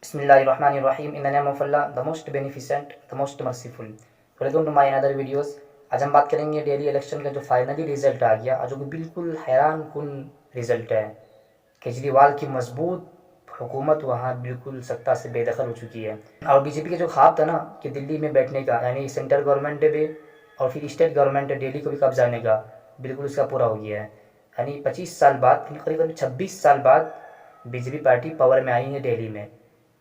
Bismillahirrahmanirrahim. In the name of Allah, the most beneficent, the most merciful. Welcome to my another videos. आज हम बात करेंगे daily election का जो finally result आ गया, जो कि बिल्कुल हैरान कुन रिजल्ट है। केजरीवाल की मजबूत हुकूमत वहाँ बिल्कुल सत्ता से बेदखल हो चुकी है। और बीजेपी का जो ख्वाब था ना कि दिल्ली में बैठने का, यानी सेंट्रल गवर्नमेंट भी और फिर स्टेट गवर्नमेंट दिल्ली को भी कब्जाने का, बिल्कुल उसका पूरा हो गया है। यानी 25 साल बाद, करीब 26 साल बाद बीजेपी पार्टी पावर में आई है दिल्ली में।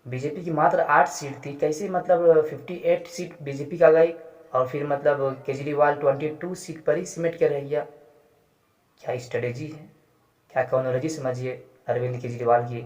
बीजेपी की मात्र 8 सीट थी, कैसे मतलब 58 सीट बीजेपी का गई और फिर मतलब केजरीवाल 22 सीट पर ही सिमट के रह गया। क्या स्ट्रेटेजी है, क्या टेक्नोलॉजी समझिए अरविंद केजरीवाल की।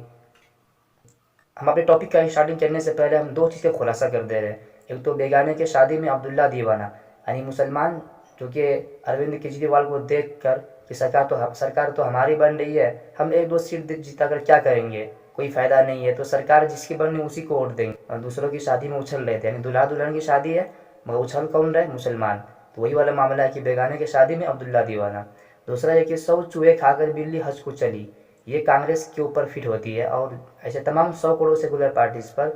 हम अपने टॉपिक का स्टार्टिंग करने से पहले हम दो चीज़ का खुलासा कर दे रहे हैं। एक तो बेगाने के शादी में अब्दुल्ला दीवाना, यानी मुसलमान जो कि अरविंद केजरीवाल को देख कर कि सरकार तो हमारी बन रही है, हम एक दो सीट जीता कर क्या करेंगे, कोई फ़ायदा नहीं है, तो सरकार जिसकी बननी उसी को वोट देंगे। और दूसरों की शादी में उछल रहे थे, यानी दूल्हा दुल्हन की शादी है मगर उछल कौन रहे, मुसलमान। तो वही वाला मामला है कि बेगाने के शादी में अब्दुल्ला दीवाना। दूसरा है कि 100 चूहे खाकर बिल्ली हज को चली, ये कांग्रेस के ऊपर फिट होती है और ऐसे तमाम 100 करोड़ सेकुलर पार्टीज पर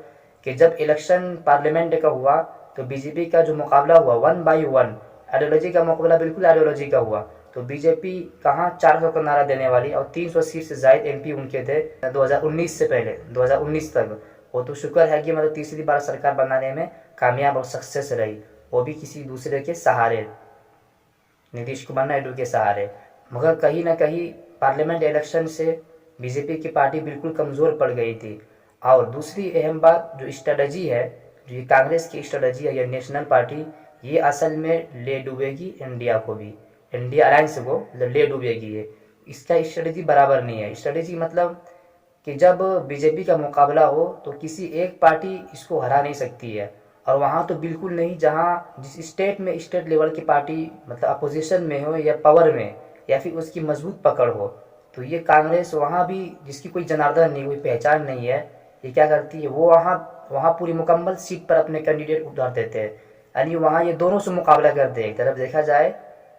कि जब इलेक्शन पार्लियामेंट का हुआ तो बीजेपी का जो मुकाबला हुआ 1 बाई 1, आइडियोलॉजी का मुकाबला बिल्कुल आइडियोलॉजी का हुआ। तो बीजेपी कहाँ 400 का नारा देने वाली और 300 सीट से जायद एमपी उनके थे 2019 से पहले, 2019 तक। वो तो शुक्र है कि मतलब तीसरी बार सरकार बनाने में कामयाब और सक्सेस रही, वो भी किसी दूसरे के सहारे, नीतीश कुमार नायडू के सहारे। मगर कहीं ना कहीं पार्लियामेंट इलेक्शन से बीजेपी की पार्टी बिल्कुल कमज़ोर पड़ गई थी। और दूसरी अहम बात जो स्ट्रेटजी है, जो ये कांग्रेस की स्ट्रेटजी है, ये नेशनल पार्टी, ये असल में ले डूबेगी इंडिया को भी, इंडिया अलायंस को ले डूबेगी। ये इसका स्ट्रेटजी बराबर नहीं है। स्ट्रेटजी मतलब कि जब बीजेपी का मुकाबला हो तो किसी एक पार्टी इसको हरा नहीं सकती है, और वहाँ तो बिल्कुल नहीं जहाँ जिस स्टेट में स्टेट लेवल की पार्टी मतलब अपोजिशन में हो या पावर में या फिर उसकी मजबूत पकड़ हो, तो ये कांग्रेस वहाँ भी जिसकी कोई जनार्दन नहीं, कोई पहचान नहीं है, ये क्या करती है, वो वहाँ वहाँ पूरी मुकम्मल सीट पर अपने कैंडिडेट उतार देते हैं। यानी वहाँ ये दोनों से मुकाबला करते हैं। एक तरफ देखा जाए,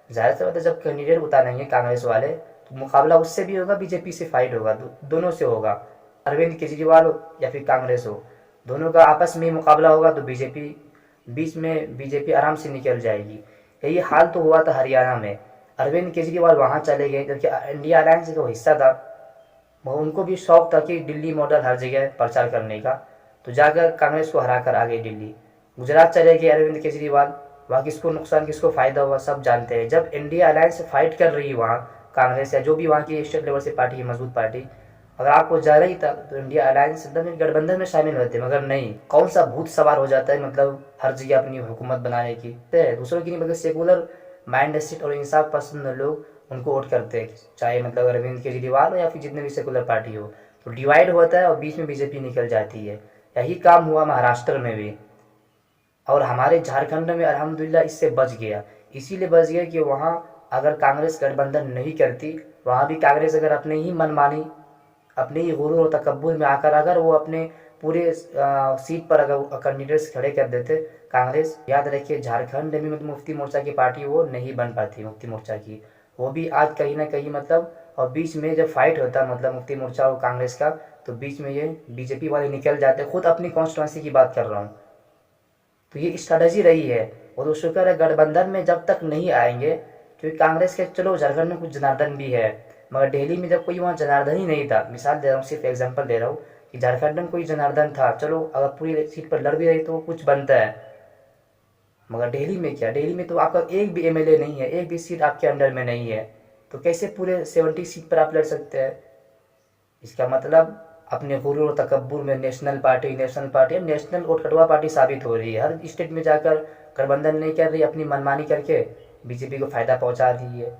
ज़ाहिर सी बात है, जब कैंडिडेट उतारेंगे कांग्रेस वाले तो मुकाबला उससे भी होगा, बीजेपी से फाइट होगा, दोनों से होगा। अरविंद केजरीवाल हो या फिर कांग्रेस हो, दोनों का आपस में मुकाबला होगा तो बीजेपी बीच में बीजेपी आराम से निकल जाएगी। यही हाल तो हुआ था हरियाणा में। अरविंद केजरीवाल वहाँ चले गए क्योंकि इंडिया अलायंस का हिस्सा था, मगर उनको भी शौक था कि दिल्ली मॉडल हर जगह प्रचार करने का, तो जाकर कांग्रेस को हरा कर आ गए दिल्ली। गुजरात चले गए अरविंद केजरीवाल, वहाँ किसको नुकसान किसको फ़ायदा हुआ सब जानते हैं। जब इंडिया अलायंस फाइट कर रही है वहाँ कांग्रेस या जो भी वहाँ की स्टेट लेवल से पार्टी है, मजबूत पार्टी, अगर आपको जा रही था तो इंडिया अलायंस एकदम गठबंधन में शामिल होते, मगर नहीं, कौन सा भूत सवार हो जाता है मतलब हर जगह अपनी हुकूमत बनाने की, दूसरों की नहीं बल्कि सेकुलर माइंड सेट और इंसाफ पसंद लोग उनको वोट करते हैं, चाहे मतलब अरविंद केजरीवाल हो या फिर जितने भी सेकुलर पार्टी हो। तो डिवाइड होता है और बीच में बीजेपी निकल जाती है। यही काम हुआ महाराष्ट्र में भी, और हमारे झारखंड में अल्हम्दुलिल्लाह इससे बच गया। इसीलिए बच गया कि वहाँ अगर कांग्रेस गठबंधन नहीं करती, वहाँ भी कांग्रेस अगर अपने ही मनमानी, अपने ही गुरूर और तकब्बुर में आकर अगर वो अपने पूरे सीट पर अगर कैंडिडेट्स खड़े कर देते कांग्रेस, याद रखिए झारखंड में मतलब मुफ्ती मोर्चा की पार्टी वो नहीं बन पाती, मुफ्ती मोर्चा की वो भी आज कहीं ना कहीं मतलब, और बीच में जब फाइट होता मतलब मुफ्ती मोर्चा और कांग्रेस का, तो बीच में ये बीजेपी वाले निकल जाते। खुद अपनी कॉन्स्टिट्यूंसी की बात कर रहा हूँ। तो ये स्ट्रेटजी रही है, और तो शुक्र है गठबंधन में जब तक नहीं आएंगे, क्योंकि कांग्रेस के चलो झारखंड में कुछ जनार्दन भी है, मगर दिल्ली में जब कोई वहाँ जनार्दन ही नहीं था, मिसाल दे रहा हूँ, सिर्फ एग्जांपल दे रहा हूँ कि झारखंड में कोई जनार्दन था, चलो अगर पूरी सीट पर लड़ भी रही तो कुछ बनता है, मगर दिल्ली में क्या, दिल्ली में तो आपका एक भी एमएलए नहीं है, एक भी सीट आपके अंडर में नहीं है, तो कैसे पूरे 70 सीट पर आप लड़ सकते हैं। इसका मतलब अपने गुरूर और तकब्बुर में नेशनल पार्टी नेशनल और कटवा पार्टी साबित हो रही है। हर स्टेट में जाकर गठबंधन नहीं कर रही, अपनी मनमानी करके बीजेपी को फ़ायदा पहुंचा रही है।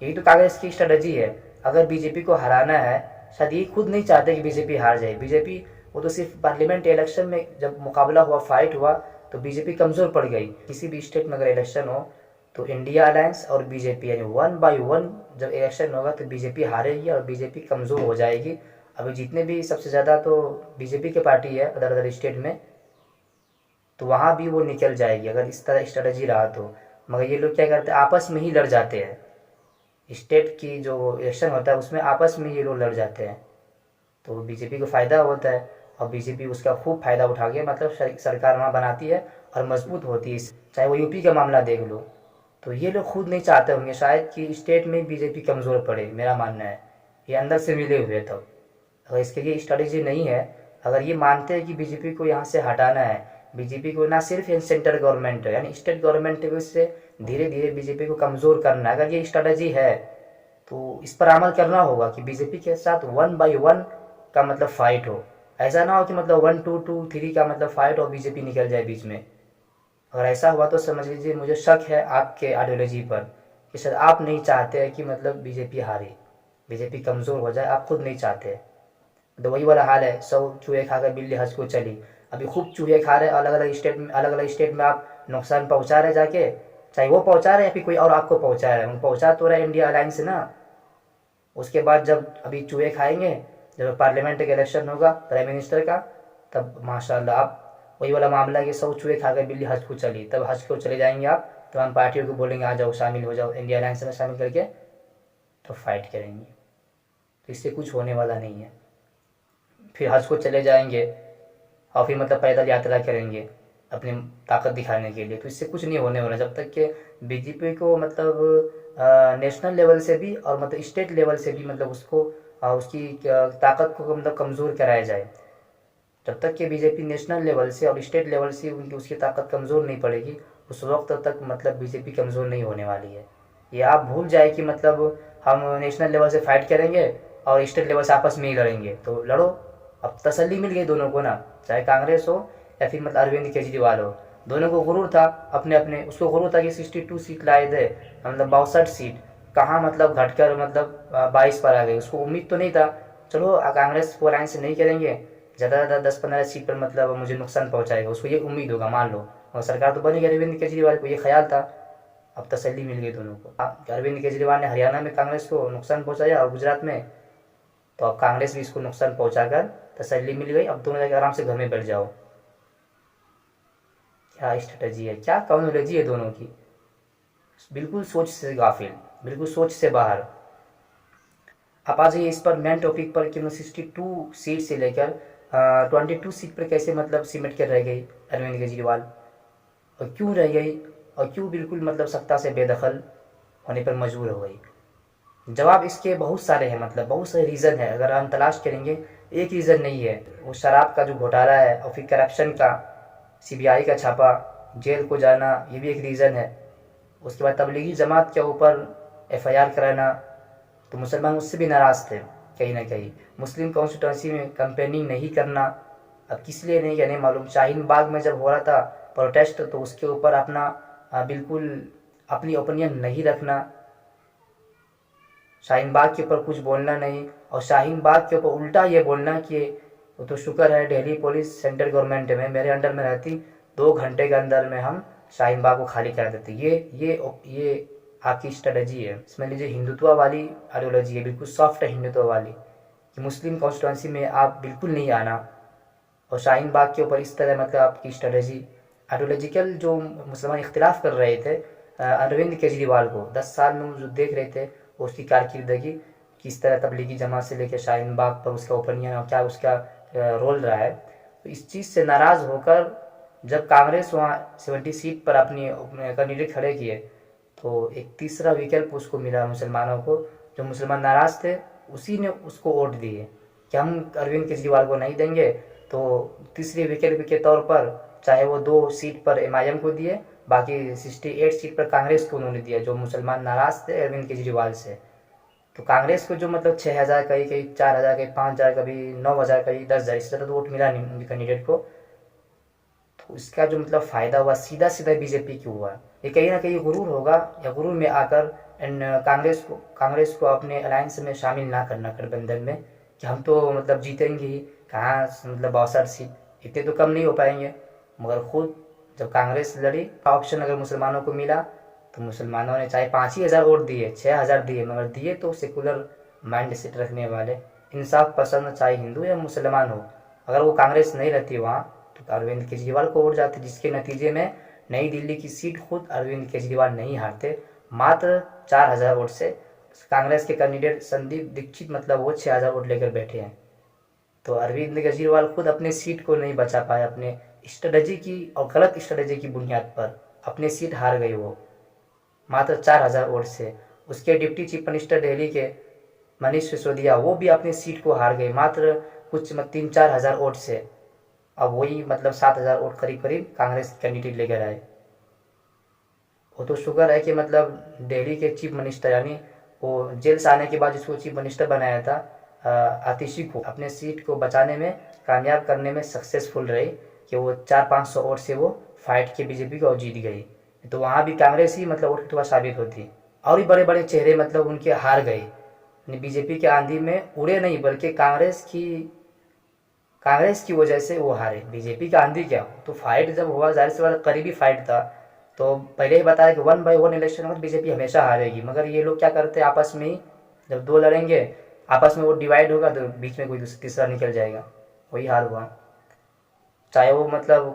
यही तो कांग्रेस की स्ट्रेटजी है। अगर बीजेपी को हराना है, शायद ये खुद नहीं चाहते कि बीजेपी हार जाए, बीजेपी वो तो सिर्फ पार्लियामेंट इलेक्शन में जब मुकाबला हुआ, फाइट हुआ, तो बीजेपी कमज़ोर पड़ गई। किसी भी स्टेट में अगर इलेक्शन हो तो इंडिया अलायंस और बीजेपी यानी 1 बाई 1 जब इलेक्शन होगा तो बीजेपी हारेगी और बीजेपी कमज़ोर हो जाएगी। अभी जितने भी सबसे ज़्यादा तो बीजेपी की पार्टी है अदर अदर स्टेट में, तो वहाँ भी वो निकल जाएगी अगर इस तरह स्ट्रेटजी रहा तो। मगर ये लोग क्या करते हैं, आपस में ही लड़ जाते हैं। स्टेट की जो इलेक्शन होता है उसमें आपस में ये लोग लड़ जाते हैं, तो बीजेपी को फ़ायदा होता है। और बीजेपी उसका खूब फ़ायदा उठा के मतलब सरकार वहाँ बनाती है और मजबूत होती है। चाहे वो यूपी का मामला देख लो, तो ये लोग खुद नहीं चाहते होंगे शायद कि स्टेट में बीजेपी कमज़ोर पड़े, मेरा मानना है। ये अंदर से मिले हुए तब, अगर इसके लिए स्ट्रेटेजी नहीं है, अगर ये मानते हैं कि बीजेपी को यहाँ से हटाना है, बीजेपी को ना सिर्फ सेंट्रल गवर्नमेंट यानी स्टेट गवर्नमेंट से धीरे धीरे बीजेपी को कमज़ोर करना है, अगर ये स्ट्रेटजी है तो इस पर अमल करना होगा कि बीजेपी के साथ 1 by 1 का मतलब फाइट हो। ऐसा ना हो कि मतलब 1 2 2 3 का मतलब फाइट और बीजेपी निकल जाए बीच में। अगर ऐसा हुआ तो समझ लीजिए मुझे शक है आपके आइडियोलॉजी पर कि शायद आप नहीं चाहते हैं कि मतलब बीजेपी हारे, बीजेपी कमज़ोर हो जाए, आप खुद नहीं चाहते। तो वही वाला हाल है, 100 चूहे खाकर बिल्ली हज को चली। अभी खूब चूहे खा रहे, अलग अलग स्टेट में आप नुकसान पहुंचा रहे जाके, चाहे वो पहुंचा रहे या फिर कोई और आपको पहुंचा रहे हैं, पहुंचा तो रहे इंडिया अलायंस से ना। उसके बाद जब अभी चूहे खाएंगे, जब पार्लियामेंट का इलेक्शन होगा प्राइम मिनिस्टर का, तब माशाल्लाह आप वही वाला मामला है कि 100 चूहे खाकर बिल्ली हज को चली, तब हज को चले जाएंगे आप, तो हम पार्टियों को बोलेंगे आ जाओ शामिल हो जाओ इंडिया अलायंस में शामिल करके, तो फाइट करेंगे। तो इससे कुछ होने वाला नहीं है। फिर हज को चले जाएंगे और फिर मतलब पैदल यात्रा करेंगे अपनी ताकत दिखाने के लिए, तो इससे कुछ नहीं होने वाला जब तक कि बीजेपी को मतलब नेशनल लेवल से भी और मतलब स्टेट लेवल से भी मतलब उसको उसकी ताकत को मतलब कमज़ोर कराया जाए। जब तक कि बीजेपी नेशनल लेवल से और स्टेट लेवल से उनकी उसकी ताकत कमज़ोर नहीं पड़ेगी, उस वक्त तक मतलब बीजेपी कमज़ोर नहीं होने वाली है। ये आप भूल जाए कि मतलब हम नेशनल लेवल से फाइट करेंगे और स्टेट लेवल से आपस में ही लड़ेंगे, तो लड़ो। अब तसल्ली मिल गई दोनों को ना, चाहे कांग्रेस हो या फिर मतलब अरविंद केजरीवाल हो, दोनों को गुरूर था अपने अपने, उसको गुरूर था कि 62 सीट लाए थे, मतलब 62 सीट कहाँ मतलब घटकर मतलब 22 पर आ गई। उसको उम्मीद तो नहीं था, चलो कांग्रेस को अलायंस नहीं करेंगे, ज़्यादा ज़्यादा 10-15 सीट पर मतलब मुझे नुकसान पहुंचाएगा, उसको ये उम्मीद होगा मान लो, और सरकार तो बनेगी अरविंद केजरीवाल को, ये ख्याल था। अब तसल्ली मिल गई दोनों को। अरविंद केजरीवाल ने हरियाणा में कांग्रेस को नुकसान पहुंचाया और गुजरात में, तो अब कांग्रेस भी इसको नुकसान पहुंचाकर तसल्ली मिल गई, अब दोनों जाकर आराम से घर में बैठ जाओ। क्या स्ट्रेटजी है, क्या कम्युनोलॉजी है दोनों की, बिल्कुल सोच से गाफिल, बिल्कुल सोच से बाहर। आप आ जाइए इस पर मेन टॉपिक पर कि 62 सीट से लेकर 22 सीट पर कैसे मतलब सिमट कर रह गई अरविंद केजरीवाल, और क्यों रह गई, और क्यों बिल्कुल मतलब सत्ता से बेदखल होने पर मजबूर हो गई। जवाब इसके बहुत सारे हैं, मतलब बहुत सारे रीज़न है, अगर हम तलाश करेंगे एक रीज़न नहीं है। वो शराब का जो घोटाला है और फिर करप्शन का, सीबीआई का छापा, जेल को जाना, ये भी एक रीज़न है। उसके बाद तबलीगी जमात के ऊपर एफआईआर कराना, तो मुसलमान उससे भी नाराज़ थे कहीं ना कहीं। मुस्लिम कॉन्स्टिट्यूंसी में कैंपेनिंग नहीं करना, अब किस लिए नहीं कहने मालूम, शाहीन बाग में जब हो रहा था प्रोटेस्ट, तो उसके ऊपर अपना बिल्कुल अपनी ओपिनियन नहीं रखना, शाहीन बाग के ऊपर कुछ बोलना नहीं, और शाहीन बाग के ऊपर उल्टा ये बोलना कि वो तो शुक्र है दिल्ली पुलिस सेंट्रल गवर्नमेंट में मेरे अंडर में रहती, 2 घंटे के अंदर में हम शाहीन बाग को खाली करा देते। ये आपकी स्ट्रेटजी है, इसमें लीजिए हिंदुत्व वाली आइडियोलॉजी है, बिल्कुल सॉफ्ट है हिंदुत्व वाली, कि मुस्लिम कॉन्स्टिट्यूंसी में आप बिल्कुल नहीं आना, और शाहीन बाग के ऊपर इस तरह मतलब आपकी स्ट्रेटजी आइडियोलॉजिकल जो मुसलमान इख्तिलाफ कर रहे थे अरविंद केजरीवाल को 10 साल में जो देख रहे थे उसकी कारकिर्दगी, किस तरह तबलीगी जमात से लेकर शाहीन बाग पर उसका ओपिनियन और क्या उसका रोल रहा है, तो इस चीज़ से नाराज़ होकर जब कांग्रेस वहाँ 70 सीट पर अपनी कैंडिडेट खड़े किए, तो एक तीसरा विकल्प उसको मिला मुसलमानों को, जो मुसलमान नाराज़ थे उसी ने उसको वोट दिए कि हम अरविंद केजरीवाल को नहीं देंगे। तो तीसरे विकल्प के तौर पर चाहे वो 2 सीट पर एमआईएम को दिए, बाकी 68 सीट पर कांग्रेस को उन्होंने दिया, जो मुसलमान नाराज़ थे अरविंद केजरीवाल से। तो कांग्रेस को जो मतलब 6000 कहीं 4000 कहीं 5000 कभी 9000 कहीं 10,000 इससे ज़्यादा तो वोट मिला नहीं उनके कैंडिडेट को, तो इसका जो मतलब फ़ायदा हुआ सीधा सीधा बीजेपी को हुआ। ये कहीं ना कहीं गुरूर होगा, या गुरूर में आकर कांग्रेस को अपने अलायंस में शामिल ना करना गठबंधन में, कि हम तो मतलब जीतेंगे ही, कहाँ मतलब 62 सीट, इतने तो कम नहीं हो पाएंगे। मगर खुद जब कांग्रेस लड़ी, ऑप्शन अगर मुसलमानों को मिला, तो मुसलमानों ने चाहे 5,000 वोट दिए, 6,000 दिए, मगर दिए तो सेकुलर माइंड सेट रखने वाले, इंसाफ पसंद, चाहे हिंदू या मुसलमान हो। अगर वो कांग्रेस नहीं रहती वहाँ, तो अरविंद केजरीवाल को वोट जाते, जिसके नतीजे में नई दिल्ली की सीट खुद अरविंद केजरीवाल नहीं हारते, मात्र 4,000 वोट से। कांग्रेस के कैंडिडेट संदीप दीक्षित मतलब वो 6,000 वोट लेकर बैठे हैं। तो अरविंद केजरीवाल खुद अपने सीट को नहीं बचा पाए, अपने स्ट्रेटजी की और गलत स्ट्रेटजी की बुनियाद पर अपनी सीट हार गई वो मात्र 4000 वोट से। उसके डिप्टी चीफ मिनिस्टर दिल्ली के मनीष सिसोदिया वो भी अपनी सीट को हार गए मात्र कुछ 3-4 हज़ार वोट से। अब वही मतलब 7000 वोट करीब करीब कांग्रेस कैंडिडेट लेकर आए। वो तो शुक्र है कि मतलब दिल्ली के चीफ मिनिस्टर यानी वो जेल से आने के बाद जिसको चीफ मिनिस्टर बनाया था आतिशी को अपने सीट को बचाने में कामयाब करने में सक्सेसफुल रही कि वो 400-500 वोट से वो फाइट के बीजेपी को जीत गई। तो वहाँ भी कांग्रेस ही मतलब वोट साबित होती और भी बड़े बड़े चेहरे मतलब उनके हार गए। बीजेपी के आंधी में उड़े नहीं बल्कि कांग्रेस की वजह से वो हारे। बीजेपी का आंधी क्या, तो फाइट जब हुआ जाहिर सी बात करीबी फाइट था, तो पहले ही बताया कि 1 by 1 इलेक्शन में बीजेपी हमेशा हारेगी। मगर ये लोग क्या करते हैं आपस में ही, जब दो लड़ेंगे आपस में वो डिवाइड होगा तो बीच में कोई तीसरा निकल जाएगा, वही हार हुआ। चाहे वो मतलब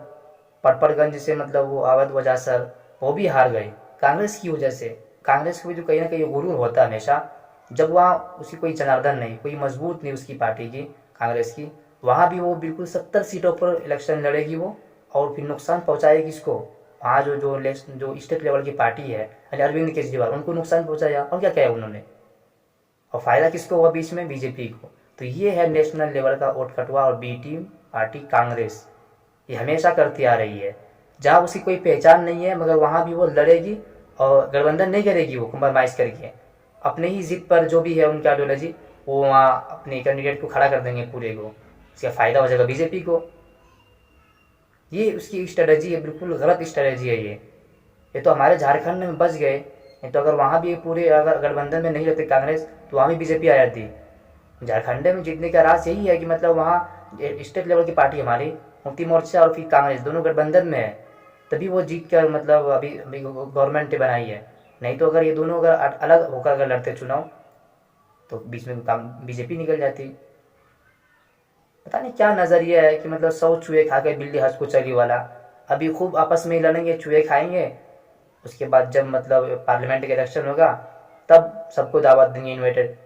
पटपड़गंज से मतलब वो अवध वजह सर वो भी हार गए कांग्रेस की वजह से। कांग्रेस को भी जो कहीं ना कहीं गुरूर होता है हमेशा, जब वहाँ उसकी कोई जनार्दन नहीं, कोई मजबूत नहीं उसकी पार्टी की कांग्रेस की, वहाँ भी वो बिल्कुल 70 सीटों पर इलेक्शन लड़ेगी वो और फिर नुकसान पहुँचाएगी इसको। वहाँ जो स्टेट लेवल की पार्टी है यानी अरविंद केजरीवाल उनको नुकसान पहुँचाया और क्या किया उन्होंने, और फायदा किसको हुआ बीच में, बीजेपी को। तो ये है नेशनल लेवल का वोट कटवा और बी टीम पार्टी कांग्रेस, ये हमेशा करती आ रही है। जहाँ उसकी कोई पहचान नहीं है मगर वहाँ भी वो लड़ेगी और गठबंधन नहीं करेगी वो कम्प्रोमाइज़ करके, अपने ही जिद पर जो भी है उनकी आइडियोलॉजी वो वहाँ अपने कैंडिडेट को खड़ा कर देंगे पूरे को, इसका फ़ायदा हो जाएगा बीजेपी को। ये उसकी स्ट्रेटजी है, बिल्कुल गलत स्ट्रेटजी है ये तो हमारे झारखंड में बच गए, नहीं तो अगर वहाँ भी पूरे अगर गठबंधन में नहीं रहते कांग्रेस तो वहाँ भी बीजेपी आ जाती। झारखंड में जीतने का राज यही है कि मतलब वहाँ स्टेट लेवल की पार्टी हमारी मुक्ति मोर्चा और फिर कांग्रेस दोनों गठबंधन में है, तभी वो जीत कर मतलब अभी गवर्नमेंट बनाई है। नहीं तो अगर ये दोनों अगर अलग होकर अगर लड़ते चुनाव तो बीच में बीजेपी निकल जाती। पता नहीं क्या नज़रिया है कि मतलब 100 चूहे खा के बिल्ली हंस को चली वाला। अभी खूब आपस में लड़ेंगे, चूहे खाएंगे, उसके बाद जब मतलब पार्लियामेंट का इलेक्शन होगा तब सबको दावत देंगे इन्वाइटेड,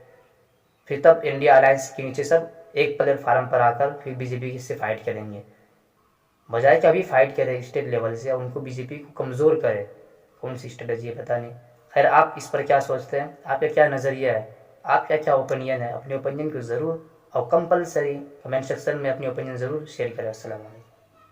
फिर तब इंडिया अलायंस के नीचे सब एक प्लेटफार्म पर आकर फिर बीजेपी से फाइट करेंगे। बजाय कि अभी फाइट करें स्टेट लेवल से उनको बीजेपी को कमज़ोर करे, कौन सी स्ट्रेटजी है पता नहीं। खैर आप इस पर क्या सोचते हैं, आपका क्या नज़रिया है, आपका क्या ओपिनियन है, अपने ओपिनियन को ज़रूर और कंपलसरी कमेंट सेक्शन में अपनी ओपिनियन ज़रूर शेयर करें। अस्सलाम वालेकुम।